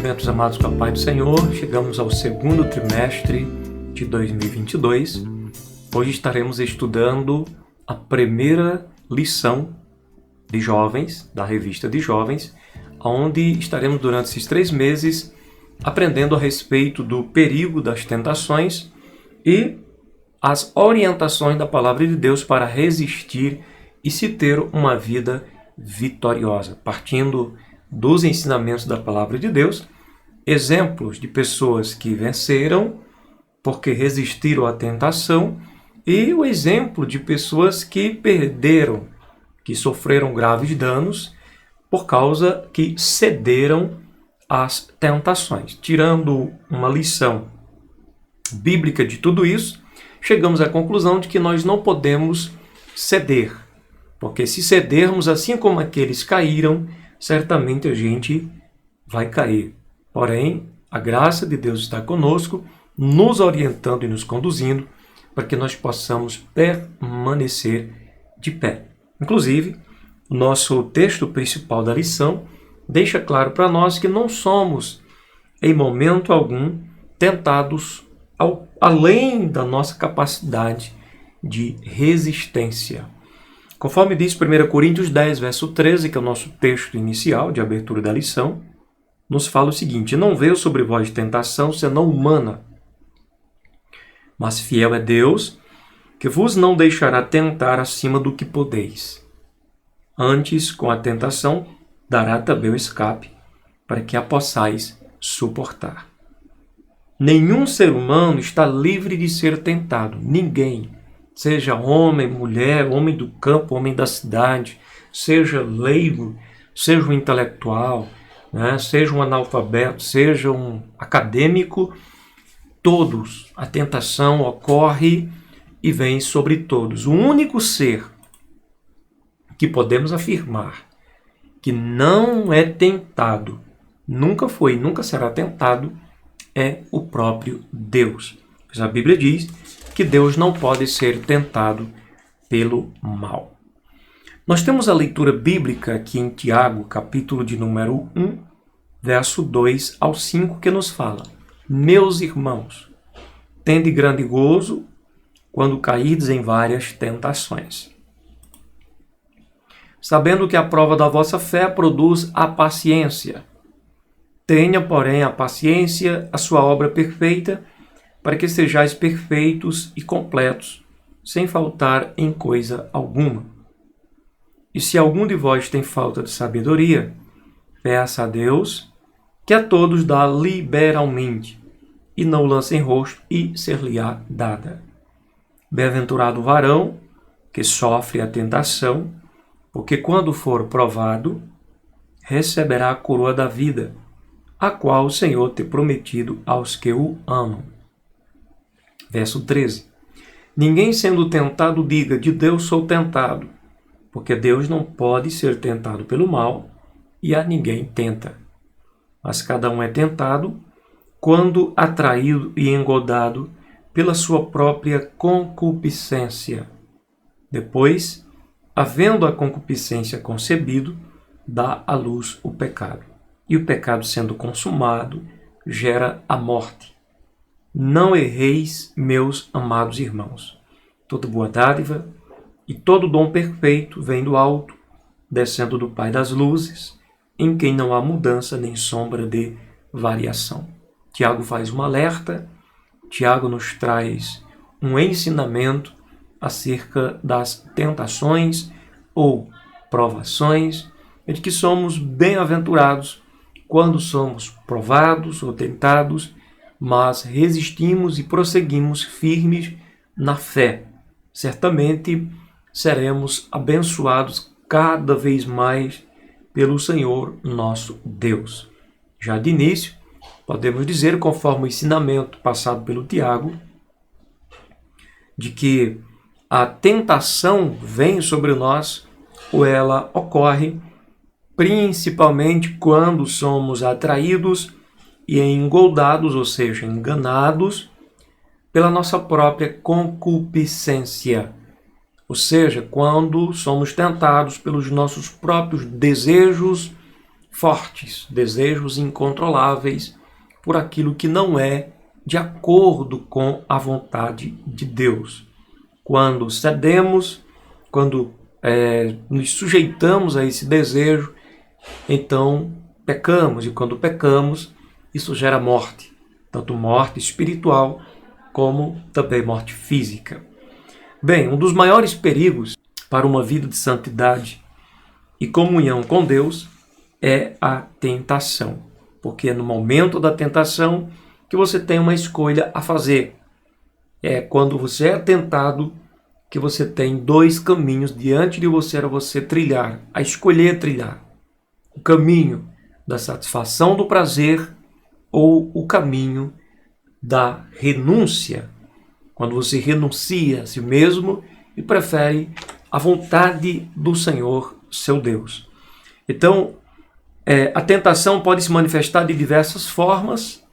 Cumprimentos amados com a paz do Senhor. Chegamos ao segundo trimestre de 2022. Hoje estaremos estudando a primeira lição de jovens, da revista de jovens, onde estaremos durante esses 3 meses aprendendo a respeito do perigo das tentações e as orientações da palavra de Deus para resistir e se ter uma vida vitoriosa, partindo dos ensinamentos da palavra de Deus, exemplos de pessoas que venceram porque resistiram à tentação e o exemplo de pessoas que perderam, que sofreram graves danos por causa que cederam às tentações. Tirando uma lição bíblica de tudo isso, chegamos à conclusão de que nós não podemos ceder, porque se cedermos assim como aqueles caíram, certamente a gente vai cair. Porém, a graça de Deus está conosco, nos orientando e nos conduzindo para que nós possamos permanecer de pé. Inclusive, o nosso texto principal da lição deixa claro para nós que não somos, em momento algum, tentados além da nossa capacidade de resistência. Conforme diz 1 Coríntios 10, verso 13, que é o nosso texto inicial de abertura da lição, nos fala o seguinte: não veio sobre vós tentação senão humana, mas fiel é Deus, que vos não deixará tentar acima do que podeis. Antes, com a tentação, dará também o escape, para que a possais suportar. Nenhum ser humano está livre de ser tentado, ninguém. Seja homem, mulher, homem do campo, homem da cidade, seja leigo, seja um intelectual, né? Seja um analfabeto, seja um acadêmico, todos, a tentação ocorre e vem sobre todos. O único ser que podemos afirmar que não é tentado, nunca foi, nunca será tentado, é o próprio Deus. Pois a Bíblia diz que Deus não pode ser tentado pelo mal. Nós temos a leitura bíblica aqui em Tiago, capítulo de número 1, verso 2 ao 5, que nos fala: meus irmãos, tende grande gozo quando cairdes em várias tentações, sabendo que a prova da vossa fé produz a paciência. Tenha, porém, a paciência a sua obra perfeita, para que sejais perfeitos e completos, sem faltar em coisa alguma. E se algum de vós tem falta de sabedoria, peça a Deus, que a todos dá liberalmente, e não lança em rosto, e ser-lhe-á dada. Bem-aventurado o varão que sofre a tentação, porque quando for provado, receberá a coroa da vida, a qual o Senhor tem prometido aos que o amam. Verso 13. Ninguém sendo tentado diga: de Deus sou tentado, porque Deus não pode ser tentado pelo mal, e a ninguém tenta. Mas cada um é tentado quando atraído e engodado pela sua própria concupiscência. Depois, havendo a concupiscência concebido, dá à luz o pecado. E o pecado, sendo consumado, gera a morte. Não erreis, meus amados irmãos. Toda boa dádiva e todo dom perfeito vem do alto, descendo do Pai das luzes, em quem não há mudança nem sombra de variação. Tiago faz um alerta, Tiago nos traz um ensinamento acerca das tentações ou provações, de que somos bem-aventurados quando somos provados ou tentados, mas resistimos e prosseguimos firmes na fé. Certamente seremos abençoados cada vez mais pelo Senhor nosso Deus. Já de início, podemos dizer, conforme o ensinamento passado pelo Tiago, de que a tentação vem sobre nós ou ela ocorre principalmente quando somos atraídos e engoldados, ou seja, enganados pela nossa própria concupiscência. Ou seja, quando somos tentados pelos nossos próprios desejos fortes, desejos incontroláveis por aquilo que não é de acordo com a vontade de Deus. Quando cedemos, quando nos sujeitamos a esse desejo, então pecamos, e quando pecamos, isso gera morte, tanto morte espiritual como também morte física. Bem, um dos maiores perigos para uma vida de santidade e comunhão com Deus é a tentação, porque é no momento da tentação que você tem uma escolha a fazer. É quando você é tentado que você tem dois caminhos diante de você para você trilhar, a escolher trilhar. O caminho da satisfação do prazer ou o caminho da renúncia, quando você renuncia a si mesmo e prefere a vontade do Senhor, seu Deus. Então, a tentação pode se manifestar de diversas formas.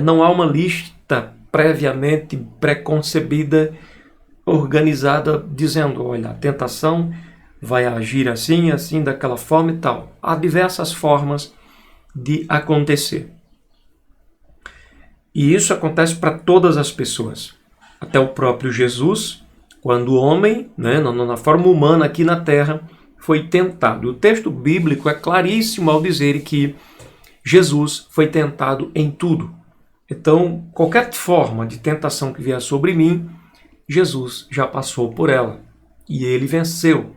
Não há uma lista previamente preconcebida, organizada, dizendo, olha, a tentação vai agir assim, assim, daquela forma e tal. Há diversas formas de acontecer. E isso acontece para todas as pessoas. Até o próprio Jesus, quando o homem, na forma humana aqui na Terra, foi tentado. O texto bíblico é claríssimo ao dizer que Jesus foi tentado em tudo. Então, qualquer forma de tentação que vier sobre mim, Jesus já passou por ela. E ele venceu.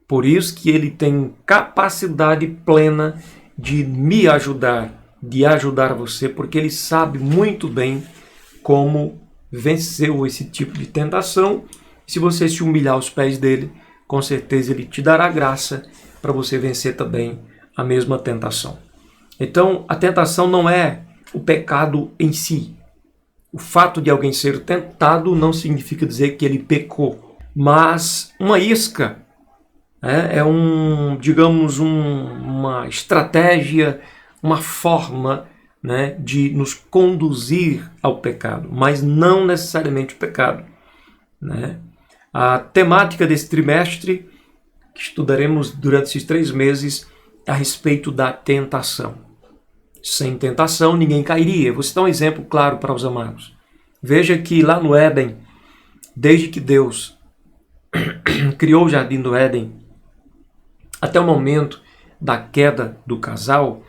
Por isso que ele tem capacidade plena de me ajudar, de ajudar você, porque ele sabe muito bem como venceu esse tipo de tentação. Se você se humilhar aos pés dele, com certeza ele te dará graça para você vencer também a mesma tentação. Então, a tentação não é o pecado em si. O fato de alguém ser tentado não significa dizer que ele pecou. Mas uma isca uma estratégia, uma forma de nos conduzir ao pecado, mas não necessariamente o pecado. A temática desse trimestre, que estudaremos durante esses 3 meses, é a respeito da tentação. Sem tentação, ninguém cairia. Vou citar um exemplo claro para os amados. Veja que lá no Éden, desde que Deus criou o jardim do Éden, até o momento da queda do casal,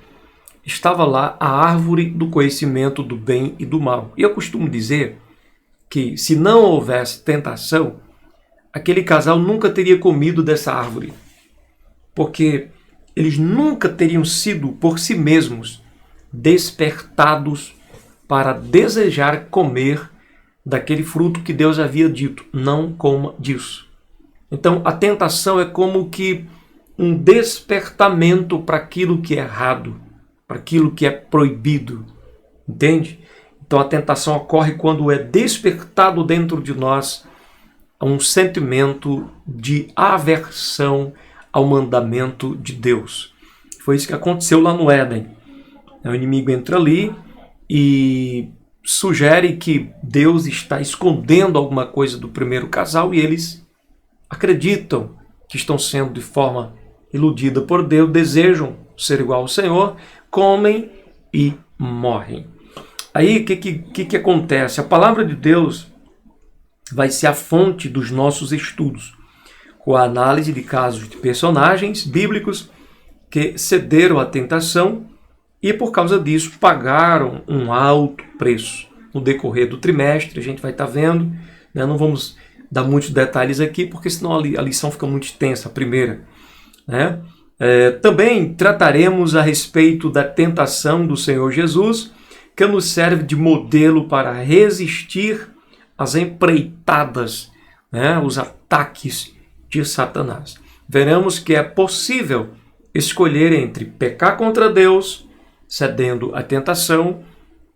estava lá a árvore do conhecimento do bem e do mal. E eu costumo dizer que se não houvesse tentação, aquele casal nunca teria comido dessa árvore, porque eles nunca teriam sido por si mesmos despertados para desejar comer daquele fruto que Deus havia dito, não coma disso. Então a tentação é como que um despertamento para aquilo que é errado, para aquilo que é proibido, entende? Então a tentação ocorre quando é despertado dentro de nós um sentimento de aversão ao mandamento de Deus. Foi isso que aconteceu lá no Éden. O inimigo entra ali e sugere que Deus está escondendo alguma coisa do primeiro casal e eles acreditam que estão sendo de forma iludida por Deus, desejam ser igual ao Senhor, comem e morrem. Aí o que acontece? A palavra de Deus vai ser a fonte dos nossos estudos, com a análise de casos de personagens bíblicos que cederam à tentação e por causa disso pagaram um alto preço. No decorrer do trimestre a gente vai estar vendo, não vamos dar muitos detalhes aqui porque senão a lição fica muito extensa, a primeira. Também trataremos a respeito da tentação do Senhor Jesus, que nos serve de modelo para resistir às empreitadas, os ataques de Satanás. Veremos que é possível escolher entre pecar contra Deus, cedendo à tentação,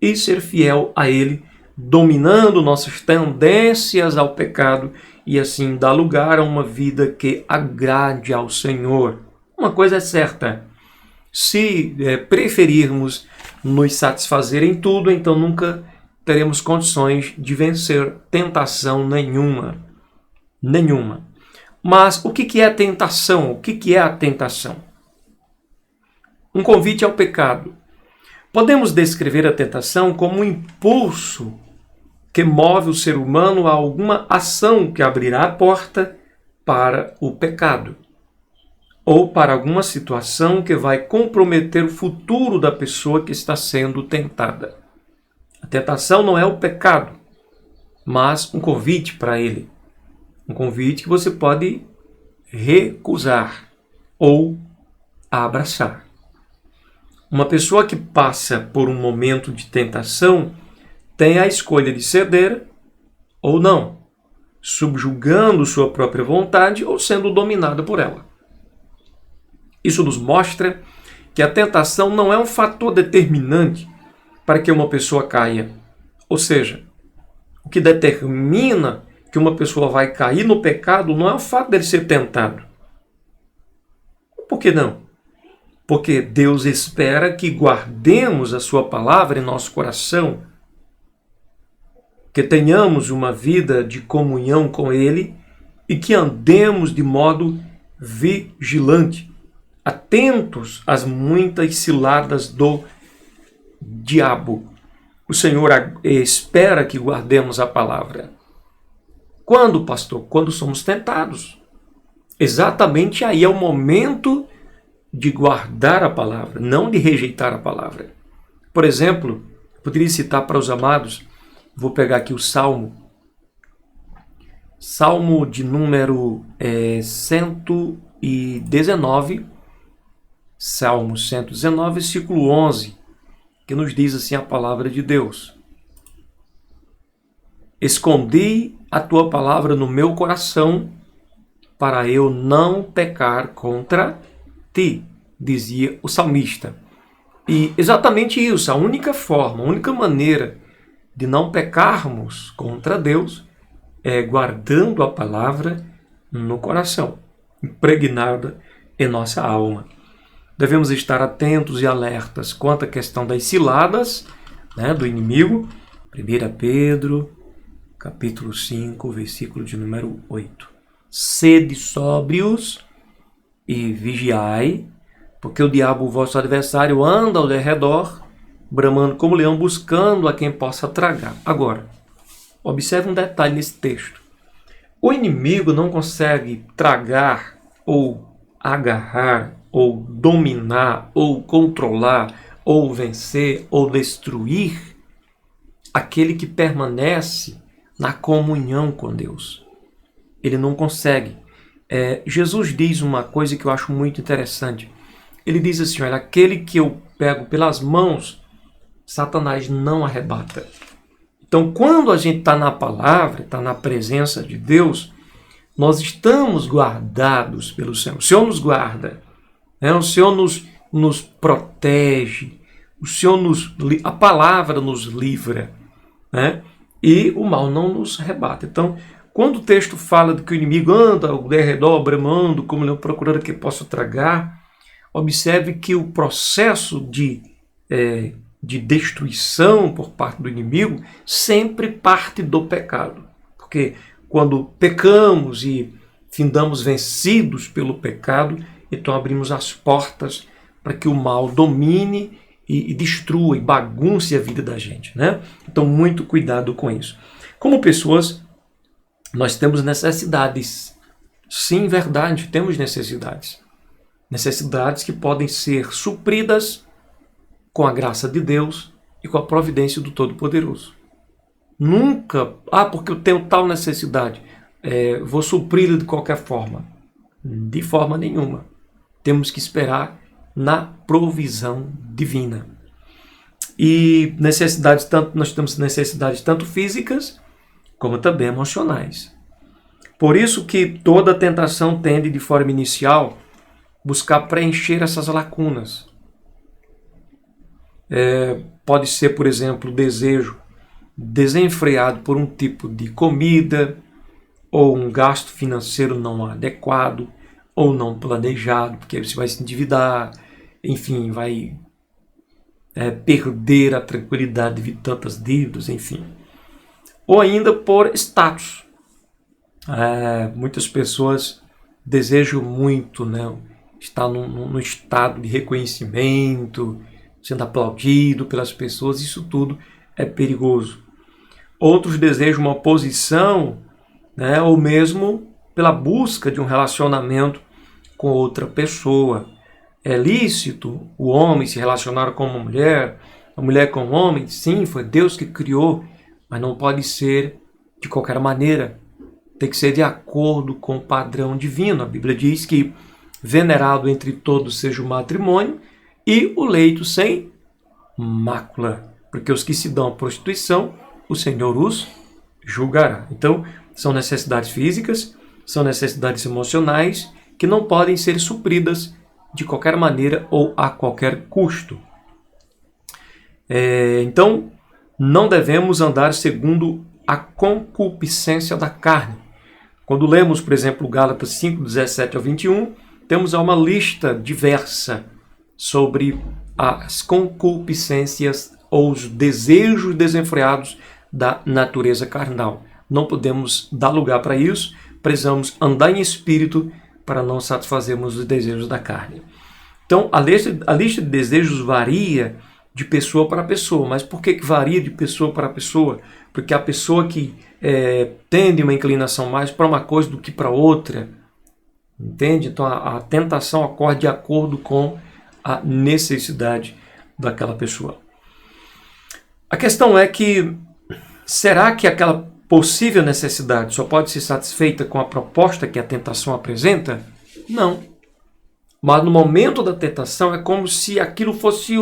e ser fiel a Ele, dominando nossas tendências ao pecado e assim dar lugar a uma vida que agrade ao Senhor. Uma coisa é certa, se preferirmos nos satisfazer em tudo, então nunca teremos condições de vencer tentação nenhuma. Mas o que é a tentação? O que é a tentação? Um convite ao pecado. Podemos descrever a tentação como um impulso que move o ser humano a alguma ação que abrirá a porta para o pecado, ou para alguma situação que vai comprometer o futuro da pessoa que está sendo tentada. A tentação não é o pecado, mas um convite para ele. Um convite que você pode recusar ou abraçar. Uma pessoa que passa por um momento de tentação tem a escolha de ceder ou não, subjugando sua própria vontade ou sendo dominada por ela. Isso nos mostra que a tentação não é um fator determinante para que uma pessoa caia. Ou seja, o que determina que uma pessoa vai cair no pecado não é o fato dele ser tentado. Por que não? Porque Deus espera que guardemos a sua palavra em nosso coração, que tenhamos uma vida de comunhão com Ele e que andemos de modo vigilante, atentos às muitas ciladas do diabo. O Senhor espera que guardemos a palavra. Quando, pastor? Quando somos tentados. Exatamente aí é o momento de guardar a palavra, não de rejeitar a palavra. Por exemplo, poderia citar para os amados, vou pegar aqui o Salmo de número 119, Salmo 119, versículo 11, que nos diz assim a palavra de Deus. Escondi a tua palavra no meu coração para eu não pecar contra ti, dizia o salmista. E exatamente isso, a única forma, a única maneira de não pecarmos contra Deus é guardando a palavra no coração, impregnada em nossa alma. Devemos estar atentos e alertas quanto à questão das ciladas, do inimigo. 1 Pedro, capítulo 5, versículo de número 8. Sede sóbrios e vigiai, porque o diabo, o vosso adversário, anda ao derredor, bramando como leão, buscando a quem possa tragar. Agora, observe um detalhe nesse texto. O inimigo não consegue tragar, ou agarrar, ou dominar, ou controlar, ou vencer, ou destruir aquele que permanece na comunhão com Deus. Ele não consegue. Jesus diz uma coisa que eu acho muito interessante. Ele diz assim, olha, aquele que eu pego pelas mãos, Satanás não arrebata. Então, quando a gente está na palavra, está na presença de Deus, nós estamos guardados pelo Senhor. O Senhor nos guarda, o Senhor nos protege, a palavra nos livra, e o mal não nos arrebata. Então, quando o texto fala de que o inimigo anda ao derredor, bramando, como leão procurando que possa tragar, observe que o processo de destruição por parte do inimigo sempre parte do pecado. Porque quando pecamos e findamos vencidos pelo pecado, então abrimos as portas para que o mal domine e destrua e bagunce a vida da gente. Então, muito cuidado com isso. Como pessoas, nós temos necessidades. Sim, verdade, temos necessidades. Necessidades que podem ser supridas com a graça de Deus e com a providência do Todo-Poderoso. Nunca, porque eu tenho tal necessidade, vou supri-la de qualquer forma. De forma nenhuma. Temos que esperar na provisão divina. E nós temos necessidades tanto físicas como também emocionais. Por isso que toda tentação tende, de forma inicial, buscar preencher essas lacunas. Pode ser, por exemplo, o desejo desenfreado por um tipo de comida, ou um gasto financeiro não adequado, ou não planejado, porque você vai se endividar, enfim, vai perder a tranquilidade devido a tantas dívidas, enfim. Ou ainda por status. Muitas pessoas desejam muito está no estado de reconhecimento, sendo aplaudido pelas pessoas, isso tudo é perigoso. Outros desejam uma posição, né, ou mesmo pela busca de um relacionamento com outra pessoa. É lícito o homem se relacionar com uma mulher, a mulher com o homem? Sim, foi Deus que criou, mas não pode ser de qualquer maneira. Tem que ser de acordo com o padrão divino. A Bíblia diz que venerado entre todos seja o matrimônio e o leito sem mácula, porque os que se dão à prostituição, o Senhor os julgará. Então, são necessidades físicas, são necessidades emocionais que não podem ser supridas de qualquer maneira ou a qualquer custo. Então, não devemos andar segundo a concupiscência da carne. Quando lemos, por exemplo, Gálatas 5, 17 ao 21, temos uma lista diversa sobre as concupiscências ou os desejos desenfreados da natureza carnal. Não podemos dar lugar para isso, precisamos andar em espírito para não satisfazermos os desejos da carne. Então, a lista de desejos varia de pessoa para pessoa. Mas por que varia de pessoa para pessoa? Porque a pessoa que tende uma inclinação mais para uma coisa do que para outra, entende? Então, a tentação ocorre de acordo com a necessidade daquela pessoa. A questão é que, será que aquela possível necessidade só pode ser satisfeita com a proposta que a tentação apresenta? Não. Mas no momento da tentação é como se aquilo fosse,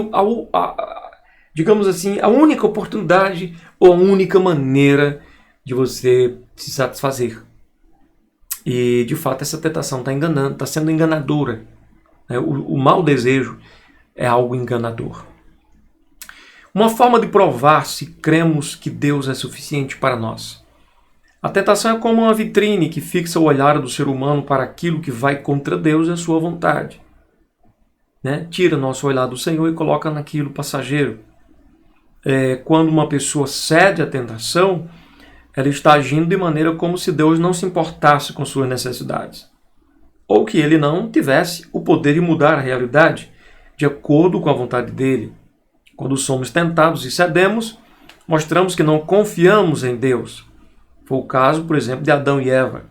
digamos assim, a única oportunidade ou a única maneira de você se satisfazer. E, de fato, essa tentação está enganando, está sendo enganadora. O mau desejo é algo enganador. Uma forma de provar se cremos que Deus é suficiente para nós. A tentação é como uma vitrine que fixa o olhar do ser humano para aquilo que vai contra Deus e a sua vontade. Tira nosso olhar do Senhor e coloca naquilo passageiro. Quando uma pessoa cede à tentação, ela está agindo de maneira como se Deus não se importasse com suas necessidades, ou que ele não tivesse o poder de mudar a realidade de acordo com a vontade dele. Quando somos tentados e cedemos, mostramos que não confiamos em Deus. Foi o caso, por exemplo, de Adão e Eva,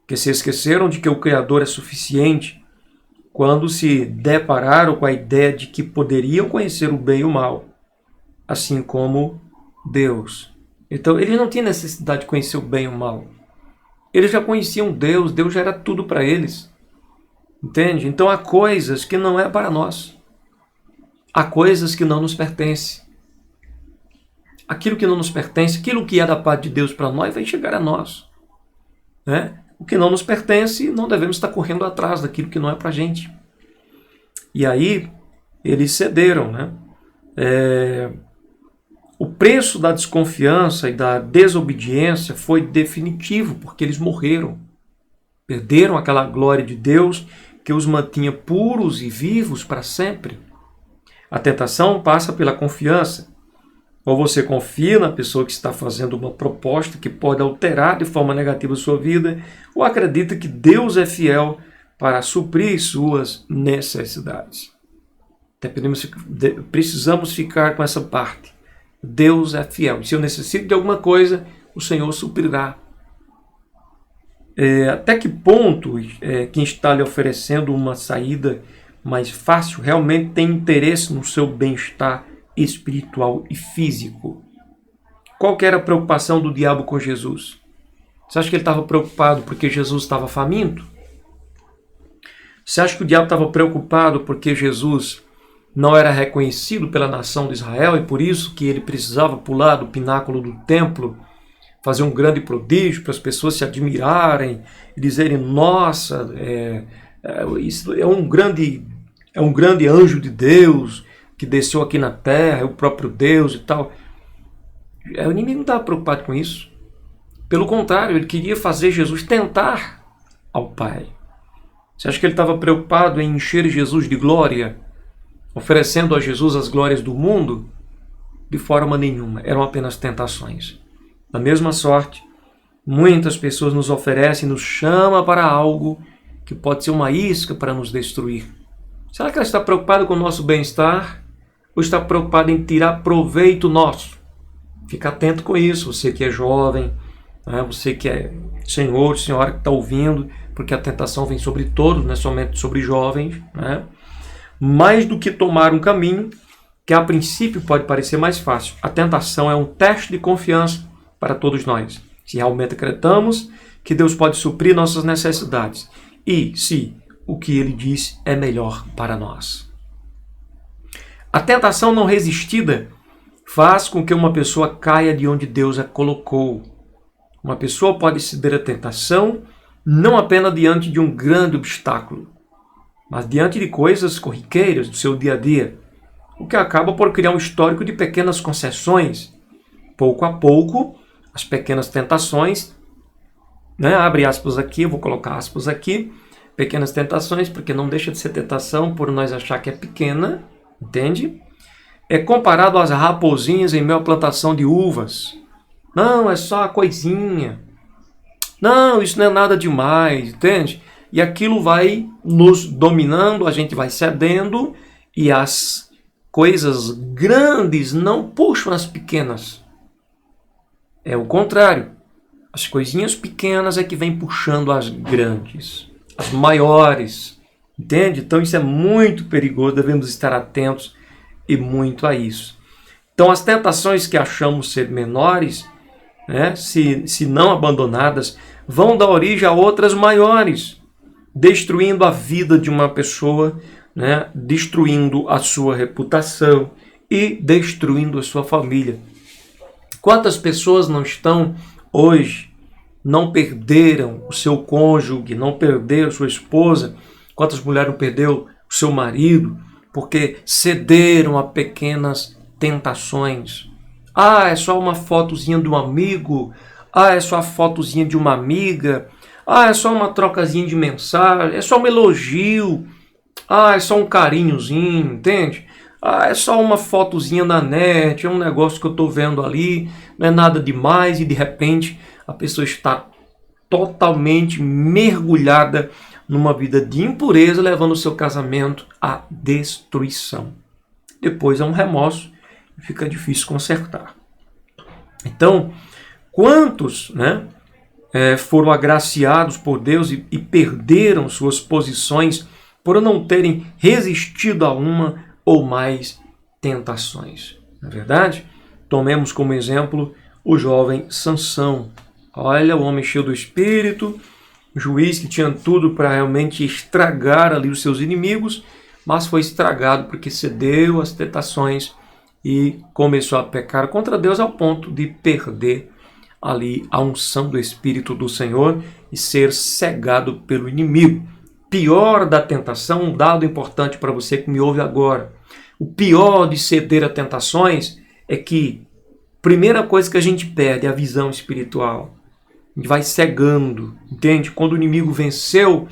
que se esqueceram de que o Criador é suficiente quando se depararam com a ideia de que poderiam conhecer o bem e o mal, assim como Deus. Então, eles não tinham necessidade de conhecer o bem e o mal. Eles já conheciam Deus, Deus já era tudo para eles. Entende? Então, há coisas que não é para nós. Há coisas que não nos pertencem. Aquilo que não nos pertence, aquilo que é da parte de Deus para nós, vai chegar a nós. O que não nos pertence, não devemos estar correndo atrás daquilo que não é para a gente. E aí, eles cederam. O preço da desconfiança e da desobediência foi definitivo, porque eles morreram. Perderam aquela glória de Deus que os mantinha puros e vivos para sempre. A tentação passa pela confiança. Ou você confia na pessoa que está fazendo uma proposta que pode alterar de forma negativa a sua vida, ou acredita que Deus é fiel para suprir suas necessidades. Precisamos ficar com essa parte. Deus é fiel. Se eu necessito de alguma coisa, o Senhor suprirá. Até que ponto quem está lhe oferecendo uma saída mais fácil realmente tem interesse no seu bem-estar espiritual e físico? Qual que era a preocupação do diabo com Jesus? Você acha que ele estava preocupado porque Jesus estava faminto? Você acha que o diabo estava preocupado porque Jesus não era reconhecido pela nação de Israel e por isso que ele precisava pular do pináculo do templo, fazer um grande prodígio para as pessoas se admirarem e dizerem: nossa, isso é um grande anjo de Deus que desceu aqui na terra, é o próprio Deus e tal. O inimigo não estava preocupado com isso. Pelo contrário, ele queria fazer Jesus tentar ao Pai. Você acha que ele estava preocupado em encher Jesus de glória, oferecendo a Jesus as glórias do mundo? De forma nenhuma, eram apenas tentações. Da mesma sorte, muitas pessoas nos oferecem, nos chamam para algo que pode ser uma isca para nos destruir? Será que ela está preocupada com o nosso bem-estar ou está preocupada em tirar proveito nosso? Fica atento com isso, você que é jovem, né? Você que é senhor, senhora que está ouvindo, porque a tentação vem sobre todos, não é somente sobre jovens, né? Mais do que tomar um caminho que a princípio pode parecer mais fácil. A tentação é um teste de confiança para todos nós. Se realmente acreditamos que Deus pode suprir nossas necessidades e se o que Ele disse é melhor para nós. A tentação não resistida faz com que uma pessoa caia de onde Deus a colocou. Uma pessoa pode ceder à tentação não apenas diante de um grande obstáculo, mas diante de coisas corriqueiras do seu dia a dia, o que acaba por criar um histórico de pequenas concessões. Pouco a pouco, as pequenas tentações, né? Abre aspas aqui, eu vou colocar aspas aqui, pequenas tentações, porque não deixa de ser tentação por nós achar que é pequena, entende? É comparado às raposinhas em meio à plantação de uvas. Não, é só uma coisinha. Não, isso não é nada demais, entende? E aquilo vai nos dominando, a gente vai cedendo e as coisas grandes não puxam as pequenas. É o contrário. As coisinhas pequenas é que vêm puxando as grandes, as maiores. Entende? Então isso é muito perigoso, devemos estar atentos e muito a isso. Então as tentações que achamos ser menores, né, se não abandonadas, vão dar origem a outras maiores, destruindo a vida de uma pessoa, né, destruindo a sua reputação e destruindo a sua família. Quantas pessoas não estão hoje, não perderam o seu cônjuge, não perderam sua esposa? Quantas mulheres não perderam o seu marido porque cederam a pequenas tentações? Ah, é só uma fotozinha de um amigo. Ah, é só a fotozinha de uma amiga. Ah, é só uma trocazinha de mensagem. É só um elogio. Ah, é só um carinhozinho, entende? Ah, é só uma fotozinha na net, é um negócio que eu estou vendo ali, não é nada demais, e de repente a pessoa está totalmente mergulhada numa vida de impureza, levando o seu casamento à destruição. Depois é um remorso e fica difícil consertar. Então, quantos, né, foram agraciados por Deus e perderam suas posições por não terem resistido a uma ou mais tentações? Não é verdade? Tomemos como exemplo o jovem Sansão. Olha, o homem cheio do Espírito, juiz que tinha tudo para realmente estragar ali os seus inimigos, mas foi estragado porque cedeu às tentações e começou a pecar contra Deus ao ponto de perder ali a unção do Espírito do Senhor e ser cegado pelo inimigo. Pior da tentação, um dado importante para você que me ouve agora. O pior de ceder a tentações é que a primeira coisa que a gente perde é a visão espiritual. A gente vai cegando, entende? Quando o inimigo venceu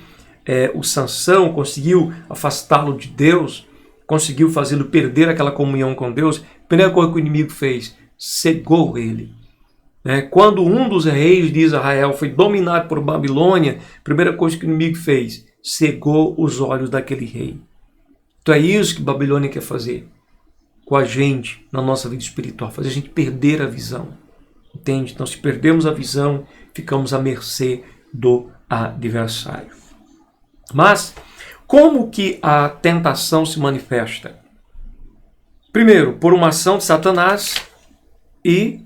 o Sansão, conseguiu afastá-lo de Deus, conseguiu fazê-lo perder aquela comunhão com Deus, a primeira coisa que o inimigo fez, cegou ele. Quando um dos reis de Israel foi dominado por Babilônia, a primeira coisa que o inimigo fez, cegou os olhos daquele rei. Então é isso que Babilônia quer fazer com a gente na nossa vida espiritual, fazer a gente perder a visão. Entende? Então, se perdemos a visão, ficamos à mercê do adversário. Mas, como que a tentação se manifesta? Primeiro, por uma ação de Satanás e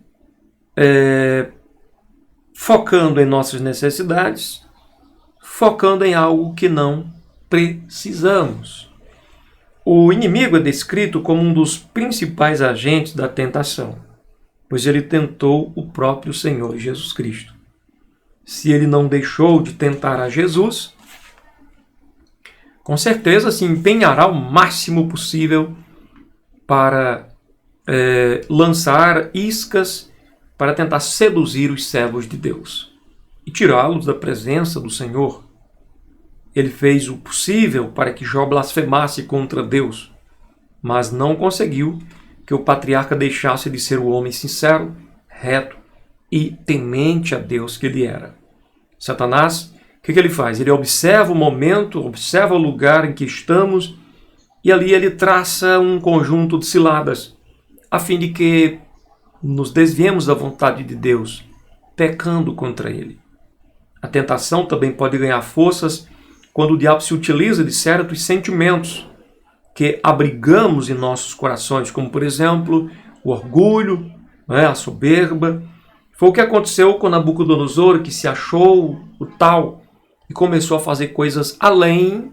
focando em nossas necessidades, focando em algo que não precisamos. O inimigo é descrito como um dos principais agentes da tentação, pois ele tentou o próprio Senhor Jesus Cristo. Se ele não deixou de tentar a Jesus, com certeza se empenhará o máximo possível para lançar iscas para tentar seduzir os servos de Deus e tirá-los da presença do Senhor. Ele fez o possível para que Jó blasfemasse contra Deus, mas não conseguiu que o patriarca deixasse de ser o homem sincero, reto e temente a Deus que ele era. Satanás O que ele faz? Ele observa o momento, observa o lugar em que estamos e ali ele traça um conjunto de ciladas, a fim de que nos desviemos da vontade de Deus, pecando contra ele. A tentação também pode ganhar forças quando o diabo se utiliza de certos sentimentos que abrigamos em nossos corações, como, por exemplo, o orgulho, a soberba. Foi o que aconteceu com Nabucodonosor, que se achou o tal e começou a fazer coisas além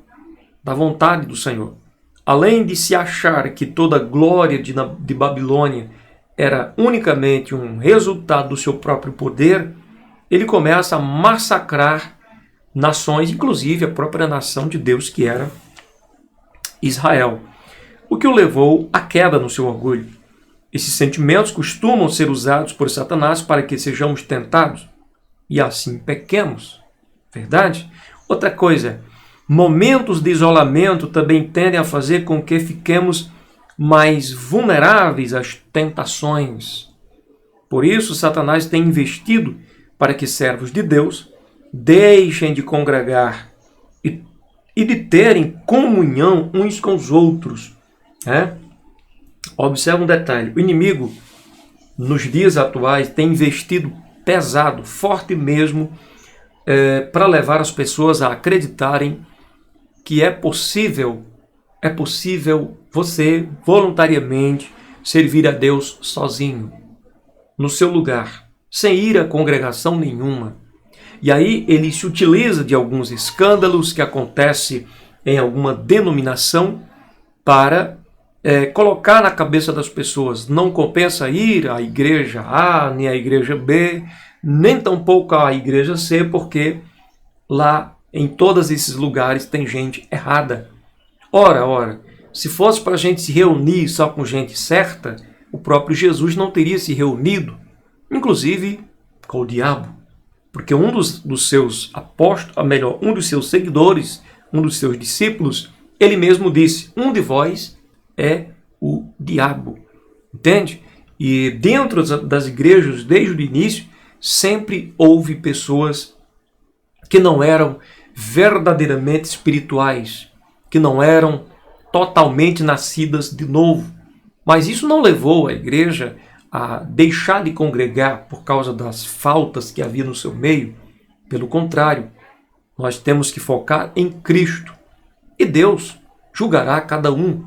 da vontade do Senhor. Além de se achar que toda a glória de Babilônia era unicamente um resultado do seu próprio poder, ele começa a massacrar nações, inclusive a própria nação de Deus, que era Israel. O que o levou à queda no seu orgulho. Esses sentimentos costumam ser usados por Satanás para que sejamos tentados e assim pequemos. Verdade? Outra coisa, momentos de isolamento também tendem a fazer com que fiquemos mais vulneráveis às tentações. Por isso, Satanás tem investido para que servos de Deus deixem de congregar e de terem comunhão uns com os outros. Observe um detalhe. O inimigo, nos dias atuais, tem investido pesado, forte mesmo, para levar as pessoas a acreditarem que é possível você voluntariamente servir a Deus sozinho, no seu lugar, sem ir a congregação nenhuma. E aí ele se utiliza de alguns escândalos que acontecem em alguma denominação para colocar na cabeça das pessoas: não compensa ir à igreja A, nem à igreja B, nem tampouco à igreja C, porque lá em todos esses lugares tem gente errada. Ora, se fosse para a gente se reunir só com gente certa, o próprio Jesus não teria se reunido, inclusive com o diabo. Porque um dos seus apóstolos, um dos seus seguidores, um dos seus discípulos, ele mesmo disse: um de vós é o diabo. Entende? E dentro das igrejas, desde o início, sempre houve pessoas que não eram verdadeiramente espirituais, que não eram totalmente nascidas de novo. Mas isso não levou a igreja a deixar de congregar por causa das faltas que havia no seu meio. Pelo contrário, nós temos que focar em Cristo. E Deus julgará cada um.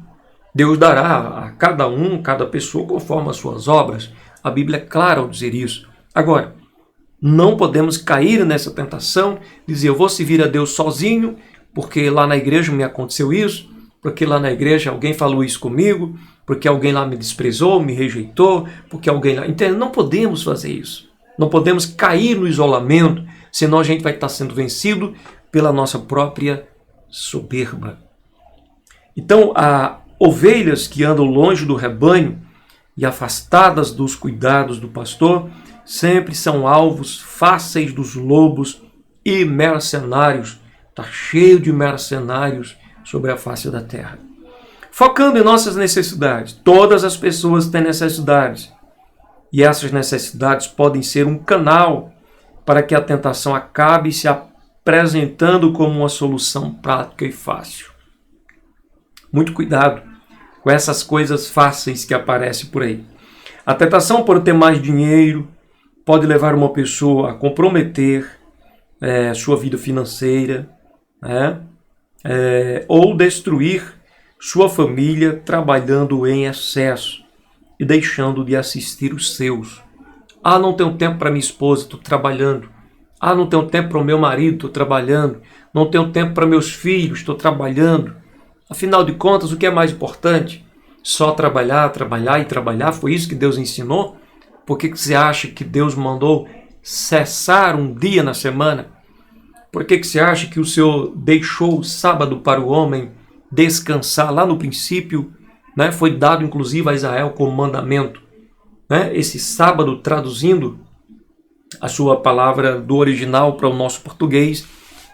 Deus dará a cada pessoa conforme as suas obras. A Bíblia é clara ao dizer isso. Agora, não podemos cair nessa tentação, dizer: eu vou servir a Deus sozinho, porque lá na igreja me aconteceu isso, porque lá na igreja alguém falou isso comigo, porque alguém lá me desprezou, me rejeitou, porque alguém lá... Entende? Não podemos fazer isso. Não podemos cair no isolamento, senão a gente vai estar sendo vencido pela nossa própria soberba. Então, há ovelhas que andam longe do rebanho e afastadas dos cuidados do pastor sempre são alvos fáceis dos lobos e mercenários. Está cheio de mercenários sobre a face da terra. Focando em nossas necessidades. Todas as pessoas têm necessidades. E essas necessidades podem ser um canal para que a tentação acabe se apresentando como uma solução prática e fácil. Muito cuidado com essas coisas fáceis que aparecem por aí. A tentação por ter mais dinheiro pode levar uma pessoa a comprometer sua vida financeira, ou destruir sua família trabalhando em excesso e deixando de assistir os seus. Não tenho tempo para minha esposa, estou trabalhando. Não tenho tempo para o meu marido, estou trabalhando. Não tenho tempo para meus filhos, estou trabalhando. Afinal de contas, o que é mais importante? Só trabalhar, trabalhar e trabalhar? Foi isso que Deus ensinou? Por que você acha que Deus mandou cessar um dia na semana? Por que você acha que o Senhor deixou o sábado para o homem descansar? Lá no princípio, foi dado inclusive a Israel como mandamento. Esse sábado, traduzindo a sua palavra do original para o nosso português,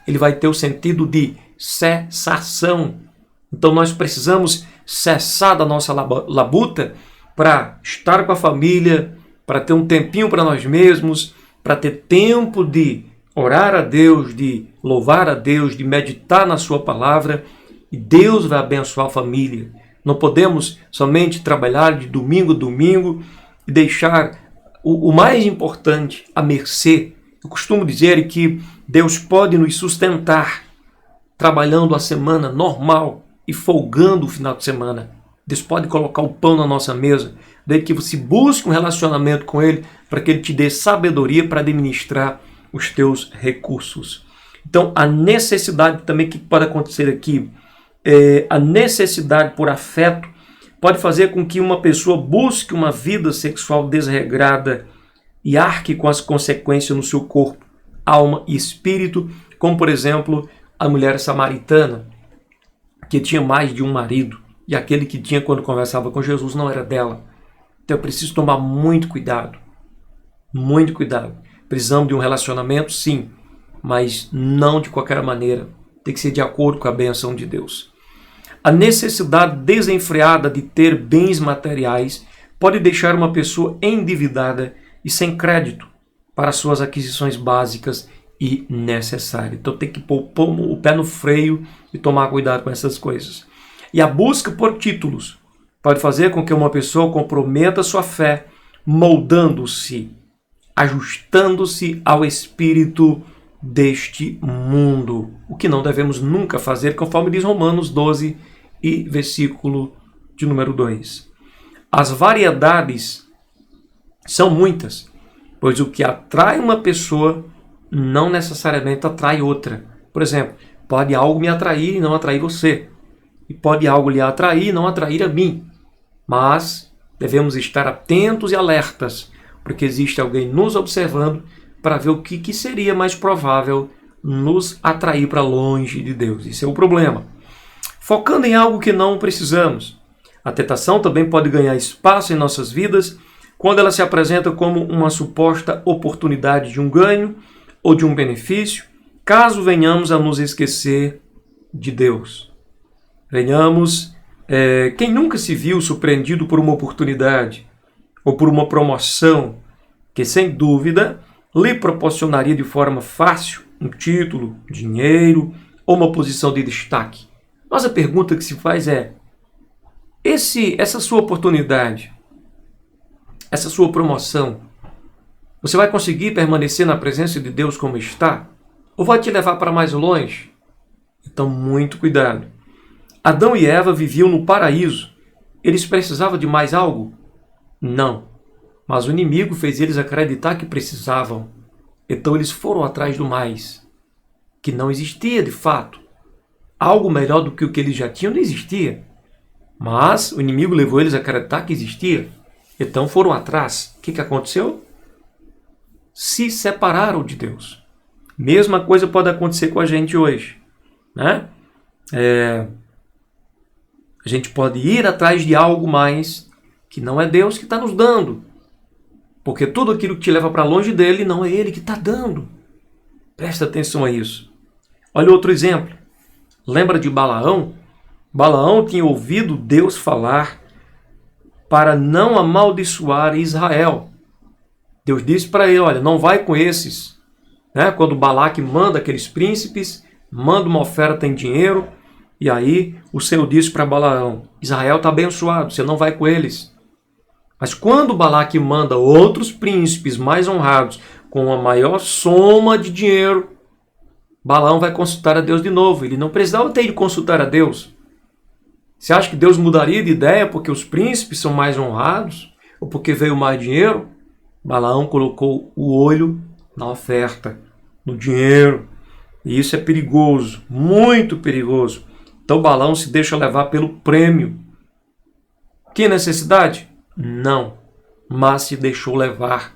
ele vai ter o sentido de cessação. Então nós precisamos cessar da nossa labuta para estar com a família, para ter um tempinho para nós mesmos, para ter tempo de orar a Deus, de louvar a Deus, de meditar na sua palavra, e Deus vai abençoar a família. Não podemos somente trabalhar de domingo a domingo e deixar o mais importante, a mercê. Eu costumo dizer que Deus pode nos sustentar trabalhando a semana normal e folgando o final de semana. Deus pode colocar o pão na nossa mesa, desde que você busque um relacionamento com Ele, para que Ele te dê sabedoria para administrar os teus recursos. Então, a necessidade também que pode acontecer aqui, a necessidade por afeto, pode fazer com que uma pessoa busque uma vida sexual desregrada e arque com as consequências no seu corpo, alma e espírito, como, por exemplo, a mulher samaritana, que tinha mais de um marido, e aquele que tinha quando conversava com Jesus não era dela. Então, eu preciso tomar muito cuidado. Muito cuidado. Precisamos de um relacionamento, sim, mas não de qualquer maneira. Tem que ser de acordo com a bênção de Deus. A necessidade desenfreada de ter bens materiais pode deixar uma pessoa endividada e sem crédito para suas aquisições básicas e necessárias. Então tem que pôr o pé no freio e tomar cuidado com essas coisas. E a busca por títulos pode fazer com que uma pessoa comprometa sua fé, moldando-se, ajustando-se ao espírito deste mundo, o que não devemos nunca fazer, conforme diz Romanos 12 e versículo de número 2. As variedades são muitas, pois o que atrai uma pessoa não necessariamente atrai outra. Por exemplo, pode algo me atrair e não atrair você, e pode algo lhe atrair e não atrair a mim, mas devemos estar atentos e alertas, porque existe alguém nos observando para ver o que seria mais provável nos atrair para longe de Deus. Esse é o problema. Focando em algo que não precisamos. A tentação também pode ganhar espaço em nossas vidas quando ela se apresenta como uma suposta oportunidade de um ganho ou de um benefício, caso venhamos a nos esquecer de Deus. Quem nunca se viu surpreendido por uma oportunidade ou por uma promoção que, sem dúvida, lhe proporcionaria de forma fácil um título, dinheiro ou uma posição de destaque. Mas a pergunta que se faz é: essa sua oportunidade, essa sua promoção, você vai conseguir permanecer na presença de Deus como está? Ou vai te levar para mais longe? Então, muito cuidado. Adão e Eva viviam no paraíso. Eles precisavam de mais algo? Não. Mas o inimigo fez eles acreditar que precisavam. Então eles foram atrás do mais, que não existia de fato. Algo melhor do que o que eles já tinham não existia. Mas o inimigo levou eles a acreditar que existia. Então foram atrás. O que aconteceu? Se separaram de Deus. Mesma coisa pode acontecer com a gente hoje, né? A gente pode ir atrás de algo mais que não é Deus que está nos dando. Porque tudo aquilo que te leva para longe dele não é ele que está dando. Presta atenção a isso. Olha outro exemplo. Lembra de Balaão? Balaão tinha ouvido Deus falar para não amaldiçoar Israel. Deus disse para ele: olha, não vai com esses. Né? Quando Balaque manda aqueles príncipes, manda uma oferta em dinheiro, e aí o Senhor disse para Balaão: Israel está abençoado, você não vai com eles. Mas quando Balaque manda outros príncipes mais honrados com a maior soma de dinheiro, Balaão vai consultar a Deus de novo. Ele não precisava ter de consultar a Deus. Você acha que Deus mudaria de ideia porque os príncipes são mais honrados? Ou porque veio mais dinheiro? Balaão colocou o olho na oferta, no dinheiro. E isso é perigoso, muito perigoso. Então Balaão se deixa levar pelo prêmio. Que necessidade? Não, mas se deixou levar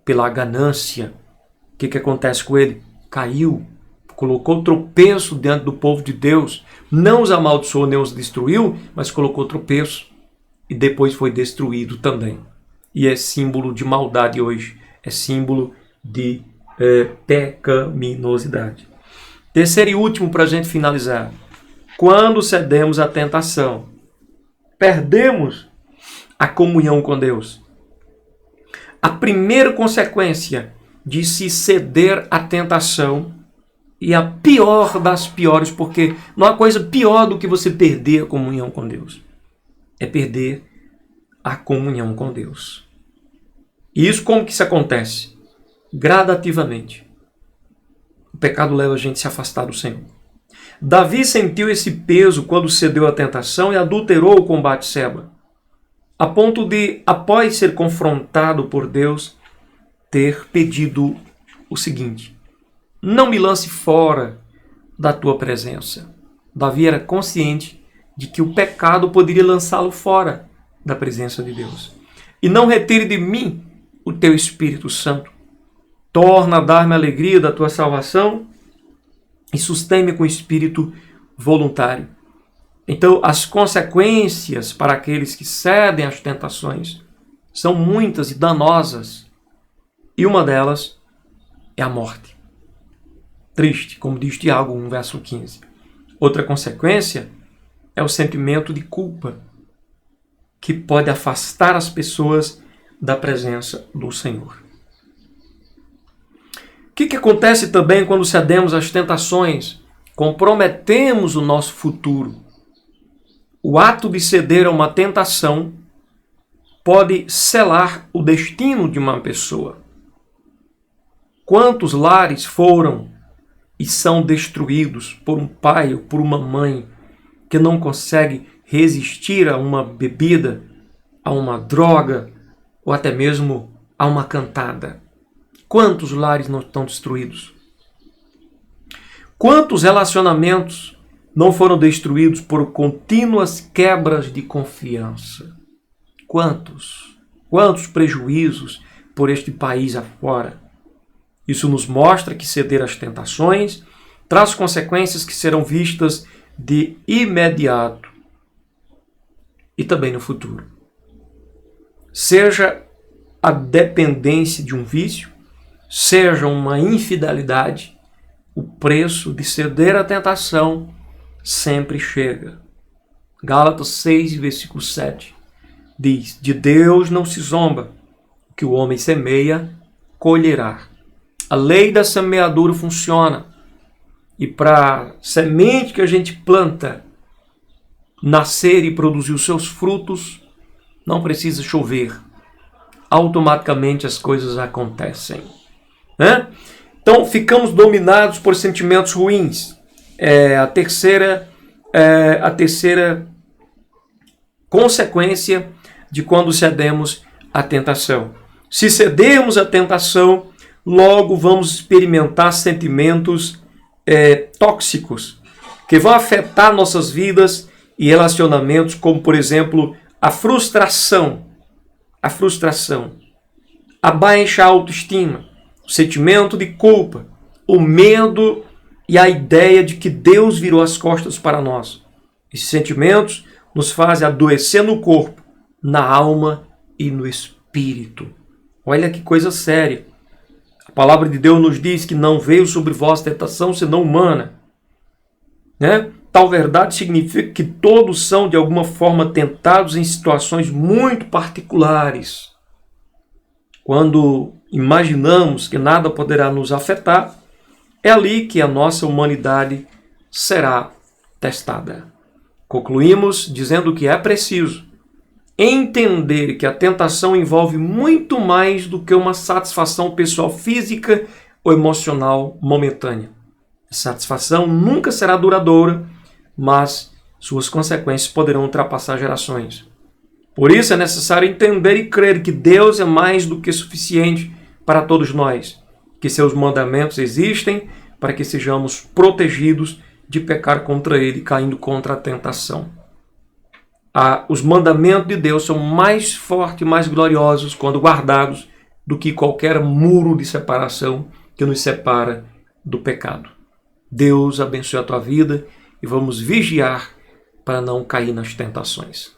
pela ganância. O que acontece com ele? Caiu, colocou tropeço diante do povo de Deus. Não os amaldiçoou nem os destruiu, mas colocou tropeço e depois foi destruído também. E é símbolo de maldade hoje, é símbolo de pecaminosidade. Terceiro e último para a gente finalizar. Quando cedemos à tentação, perdemos a comunhão com Deus. A primeira consequência de se ceder à tentação, e a pior das piores, porque não há coisa pior do que você perder a comunhão com Deus. É perder a comunhão com Deus. E isso como que isso acontece? Gradativamente. O pecado leva a gente a se afastar do Senhor. Davi sentiu esse peso quando cedeu à tentação e adulterou com Batseba, a ponto de, após ser confrontado por Deus, ter pedido o seguinte: não me lance fora da tua presença. Davi era consciente de que o pecado poderia lançá-lo fora da presença de Deus. E não retire de mim o teu Espírito Santo. Torna a dar-me a alegria da tua salvação e sustém-me com espírito voluntário. Então, as consequências para aqueles que cedem às tentações são muitas e danosas. E uma delas é a morte. Triste, como diz Tiago 1, verso 15. Outra consequência é o sentimento de culpa, que pode afastar as pessoas da presença do Senhor. O que acontece também quando cedemos às tentações? Comprometemos o nosso futuro. O ato de ceder a uma tentação pode selar o destino de uma pessoa. Quantos lares foram e são destruídos por um pai ou por uma mãe que não consegue resistir a uma bebida, a uma droga ou até mesmo a uma cantada? Quantos lares não estão destruídos? Quantos relacionamentos não foram destruídos por contínuas quebras de confiança? Quantos? Quantos prejuízos por este país afora? Isso nos mostra que ceder às tentações traz consequências que serão vistas de imediato e também no futuro. Seja a dependência de um vício, seja uma infidelidade, o preço de ceder à tentação sempre chega. Gálatas 6, versículo 7 diz: de Deus não se zomba, o que o homem semeia, colherá. A lei da semeadura funciona. E para a semente que a gente planta nascer e produzir os seus frutos, não precisa chover. Automaticamente as coisas acontecem. Né? Então ficamos dominados por sentimentos ruins. A terceira consequência de quando cedemos à tentação. Se cedermos à tentação, logo vamos experimentar sentimentos tóxicos que vão afetar nossas vidas e relacionamentos, como por exemplo a frustração, a baixa autoestima, o sentimento de culpa, o medo e a ideia de que Deus virou as costas para nós. Esses sentimentos nos fazem adoecer no corpo, na alma e no espírito. Olha que coisa séria. A palavra de Deus nos diz que não veio sobre vós tentação senão humana. Né? Tal verdade significa que todos são de alguma forma tentados em situações muito particulares. Quando imaginamos que nada poderá nos afetar, é ali que a nossa humanidade será testada. Concluímos dizendo que é preciso entender que a tentação envolve muito mais do que uma satisfação pessoal física ou emocional momentânea. A satisfação nunca será duradoura, mas suas consequências poderão ultrapassar gerações. Por isso é necessário entender e crer que Deus é mais do que suficiente para todos nós, que seus mandamentos existem para que sejamos protegidos de pecar contra Ele, caindo contra a tentação. Os mandamentos de Deus são mais fortes e mais gloriosos quando guardados do que qualquer muro de separação que nos separa do pecado. Deus abençoe a tua vida e vamos vigiar para não cair nas tentações.